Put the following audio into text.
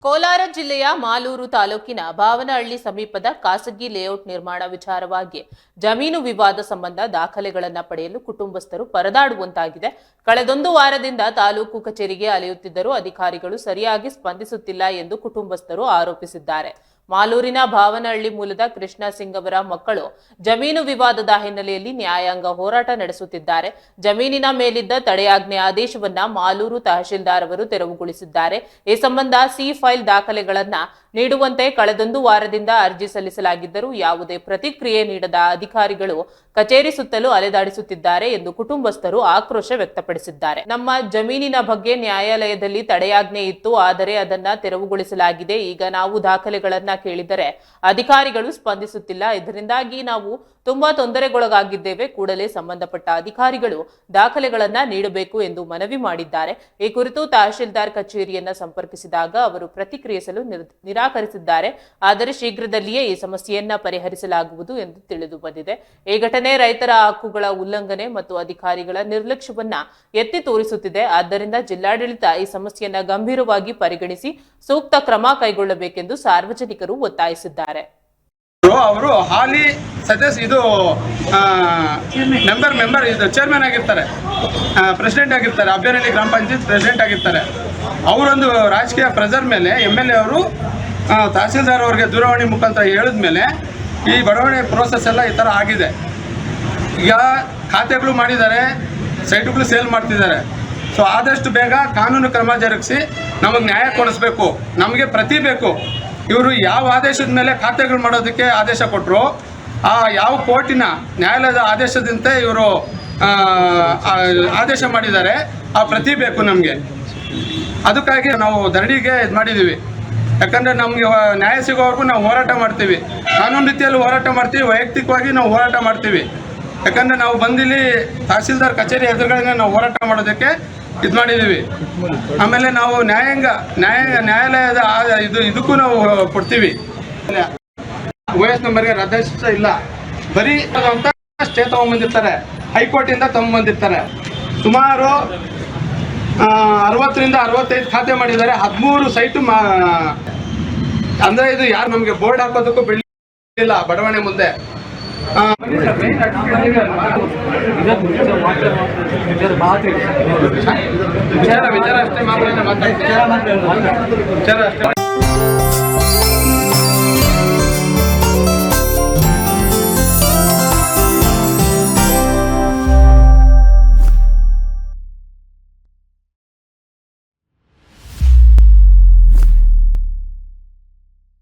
ಕೋಲಾರ ಜಿಲ್ಲೆಯ ಮಾಲೂರು ತಾಲೂಕಿನ ಭಾವನಹಳ್ಳಿ ಸಮೀಪದ ಖಾಸಗಿ ಲೇಔಟ್ ನಿರ್ಮಾಣ ವಿಚಾರವಾಗಿ ಜಮೀನು ವಿವಾದ ಸಂಬಂಧ ದಾಖಲೆಗಳನ್ನು ಪಡೆಯಲು ಕುಟುಂಬಸ್ಥರು ಪರದಾಡುವಂತಾಗಿದೆ. ಕಳೆದೊಂದು ವಾರದಿಂದ ತಾಲೂಕು ಕಚೇರಿಗೆ ಅಲೆಯುತ್ತಿದ್ದರೂ ಅಧಿಕಾರಿಗಳು ಸರಿಯಾಗಿ ಸ್ಪಂದಿಸುತ್ತಿಲ್ಲ ಎಂದು ಕುಟುಂಬಸ್ಥರು ಆರೋಪಿಸಿದ್ದಾರೆ. ಮಾಲೂರಿನ ಭಾವನಹಳ್ಳಿ ಮೂಲದ ಕೃಷ್ಣ ಸಿಂಗ್ ಅವರ ಮಕ್ಕಳು ಜಮೀನು ವಿವಾದದ ಹಿನ್ನೆಲೆಯಲ್ಲಿ ನ್ಯಾಯಾಂಗ ಹೋರಾಟ ನಡೆಸುತ್ತಿದ್ದಾರೆ. ಜಮೀನಿನ ಮೇಲಿದ್ದ ತಡೆಯಾಜ್ಞೆ ಆದೇಶವನ್ನ ಮಾಲೂರು ತಹಶೀಲ್ದಾರ್ ಅವರು ತೆರವುಗೊಳಿಸಿದ್ದಾರೆ. ಈ ಸಂಬಂಧ ಸಿ ಫೈಲ್ ದಾಖಲೆಗಳನ್ನ ನೀಡುವಂತೆ ಕಳೆದೊಂದು ವಾರದಿಂದ ಅರ್ಜಿ ಸಲ್ಲಿಸಲಾಗಿದ್ದರೂ ಯಾವುದೇ ಪ್ರತಿಕ್ರಿಯೆ ನೀಡದ ಅಧಿಕಾರಿಗಳು ಕಚೇರಿ ಸುತ್ತಲೂ ಅಲೆದಾಡಿಸುತ್ತಿದ್ದಾರೆ ಎಂದು ಕುಟುಂಬಸ್ಥರು ಆಕ್ರೋಶ ವ್ಯಕ್ತಪಡಿಸಿದ್ದಾರೆ. ನಮ್ಮ ಜಮೀನಿನ ಬಗ್ಗೆ ನ್ಯಾಯಾಲಯದಲ್ಲಿ ತಡೆಯಾಜ್ಞೆ ಇತ್ತು, ಆದರೆ ಅದನ್ನ ತೆರವುಗೊಳಿಸಲಾಗಿದೆ. ಈಗ ನಾವು ದಾಖಲೆಗಳನ್ನ ಕೇಳಿದರೆ ಅಧಿಕಾರಿಗಳು ಸ್ಪಂದಿಸುತ್ತಿಲ್ಲ. ಇದರಿಂದಾಗಿ ನಾವು ತುಂಬಾ ತೊಂದರೆಗೊಳಗಾಗಿದ್ದೇವೆ. ಕೂಡಲೇ ಸಂಬಂಧಪಟ್ಟ ಅಧಿಕಾರಿಗಳು ದಾಖಲೆಗಳನ್ನ ನೀಡಬೇಕು ಎಂದು ಮನವಿ ಮಾಡಿದ್ದಾರೆ. ಈ ಕುರಿತು ತಹಶೀಲ್ದಾರ್ ಕಚೇರಿಯನ್ನ ಸಂಪರ್ಕಿಸಿದಾಗ ಅವರು ಪ್ರತಿಕ್ರಿಯಿಸಲು ನಿರಾಕರಿಸಿದ್ದಾರೆ. ಆದರೆ ಶೀಘ್ರದಲ್ಲಿಯೇ ಈ ಸಮಸ್ಯೆಯನ್ನ ಪರಿಹರಿಸಲಾಗುವುದು ಎಂದು ತಿಳಿದು ಬಂದಿದೆ. ಈ ಘಟನೆ ರೈತರ ಹಕ್ಕುಗಳ ಉಲ್ಲಂಘನೆ ಮತ್ತು ಅಧಿಕಾರಿಗಳ ನಿರ್ಲಕ್ಷ್ಯವನ್ನ ಎತ್ತಿ ತೋರಿಸುತ್ತಿದೆ. ಆದ್ದರಿಂದ ಜಿಲ್ಲಾಡಳಿತ ಈ ಸಮಸ್ಯೆಯನ್ನ ಗಂಭೀರವಾಗಿ ಪರಿಗಣಿಸಿ ಸೂಕ್ತ ಕ್ರಮ ಕೈಗೊಳ್ಳಬೇಕೆಂದು ಸಾರ್ವಜನಿಕರು ಒತ್ತಾಯಿಸಿದ್ದಾರೆ. ಅವರು ಹಾಲಿ ಸದಸ್ಯ ಇದು ಮೆಂಬರ್ ಇದು ಚೇರ್ಮನ್ ಆಗಿರ್ತಾರೆ, ಪ್ರೆಸಿಡೆಂಟ್ ಆಗಿರ್ತಾರೆ, ಅಬ್ಬೇನಹಳ್ಳಿ ಗ್ರಾಮ ಪಂಚಾಯತ್ ಪ್ರೆಸಿಡೆಂಟ್ ಆಗಿರ್ತಾರೆ. ಅವರೊಂದು ರಾಜಕೀಯ ಪ್ರೆಜರ್ ಮೇಲೆ MLA ಅವರು ತಹಸೀಲ್ದಾರ್ ಅವರಿಗೆ ದೂರವಾಣಿ ಮುಖಾಂತರ ಹೇಳಿದ ಮೇಲೆ ಈ ಬಡಾವಣೆ ಪ್ರೋಸೆಸ್ ಎಲ್ಲ ಈ ಥರ ಆಗಿದೆ. ಈಗ ಖಾತೆಗಳು ಮಾಡಿದ್ದಾರೆ, ಸೈಟುಗಳು ಸೇಲ್ ಮಾಡ್ತಿದ್ದಾರೆ. ಸೊ ಆದಷ್ಟು ಬೇಗ ಕಾನೂನು ಕ್ರಮ ಜರುಗಿಸಿ ನಮಗೆ ನ್ಯಾಯ ಕೊಡಿಸ್ಬೇಕು, ನಮಗೆ ಪ್ರತಿ ಬೇಕು. ಇವರು ಯಾವ ಆದೇಶದ ಮೇಲೆ ಖಾತೆಗಳು ಮಾಡೋದಕ್ಕೆ ಆದೇಶ ಕೊಟ್ಟರು, ಆ ಯಾವ ಕೋರ್ಟಿನ ನ್ಯಾಯಾಲಯದ ಆದೇಶದಂತೆ ಇವರು ಆದೇಶ ಮಾಡಿದ್ದಾರೆ, ಆ ಪ್ರತಿ ಬೇಕು ನಮಗೆ. ಅದಕ್ಕಾಗಿ ನಾವು ಧರಣಿಗೆ ಇದು ಮಾಡಿದ್ದೀವಿ. ಯಾಕಂದರೆ ನಮಗೆ ನ್ಯಾಯ ಸಿಗೋವರೆಗೂ ನಾವು ಹೋರಾಟ ಮಾಡ್ತೀವಿ, ಕಾನೂನು ರೀತಿಯಲ್ಲಿ ಹೋರಾಟ ಮಾಡ್ತೀವಿ, ವೈಯಕ್ತಿಕವಾಗಿ ನಾವು ಹೋರಾಟ ಮಾಡ್ತೀವಿ. ಯಾಕಂದರೆ ನಾವು ಬಂದಿಲ್ಲಿ ತಹಸೀಲ್ದಾರ್ ಕಚೇರಿ ಎದುರುಗಡೆ ನಾವು ಹೋರಾಟ ಮಾಡೋದಕ್ಕೆ ಇದು ಮಾಡಿದ್ದೀವಿ. ಆಮೇಲೆ ನಾವು ನ್ಯಾಯಾಲಯದ ಇದಕ್ಕೂ ನಾವು ಕೊಡ್ತೀವಿ. OS ನಂಬರ್ಗೆ ರದ್ದಾಯಿಸ ಇಲ್ಲ, ಬರೀ ಅಂತ ಸ್ಟೇ ತೊಗೊಂಬಂದಿರ್ತಾರೆ, ಹೈಕೋರ್ಟಿಂದ ತೊಗೊಂಬಂದಿರ್ತಾರೆ. ಸುಮಾರು 60ರಿಂದ 65 ಖಾತೆ ಮಾಡಿದ್ದಾರೆ, 13 ಸೈಟು ಅಂದರೆ ಇದು ಯಾರು ನಮಗೆ ಬೋರ್ಡ್ ಹಾಕೋದಕ್ಕೂ ಬಿಡಲಿಲ್ಲ ಬಡಾವಣೆ ಮುಂದೆ. ವಿಚಾರ ಅಷ್ಟೇ ಮಾತ್ರ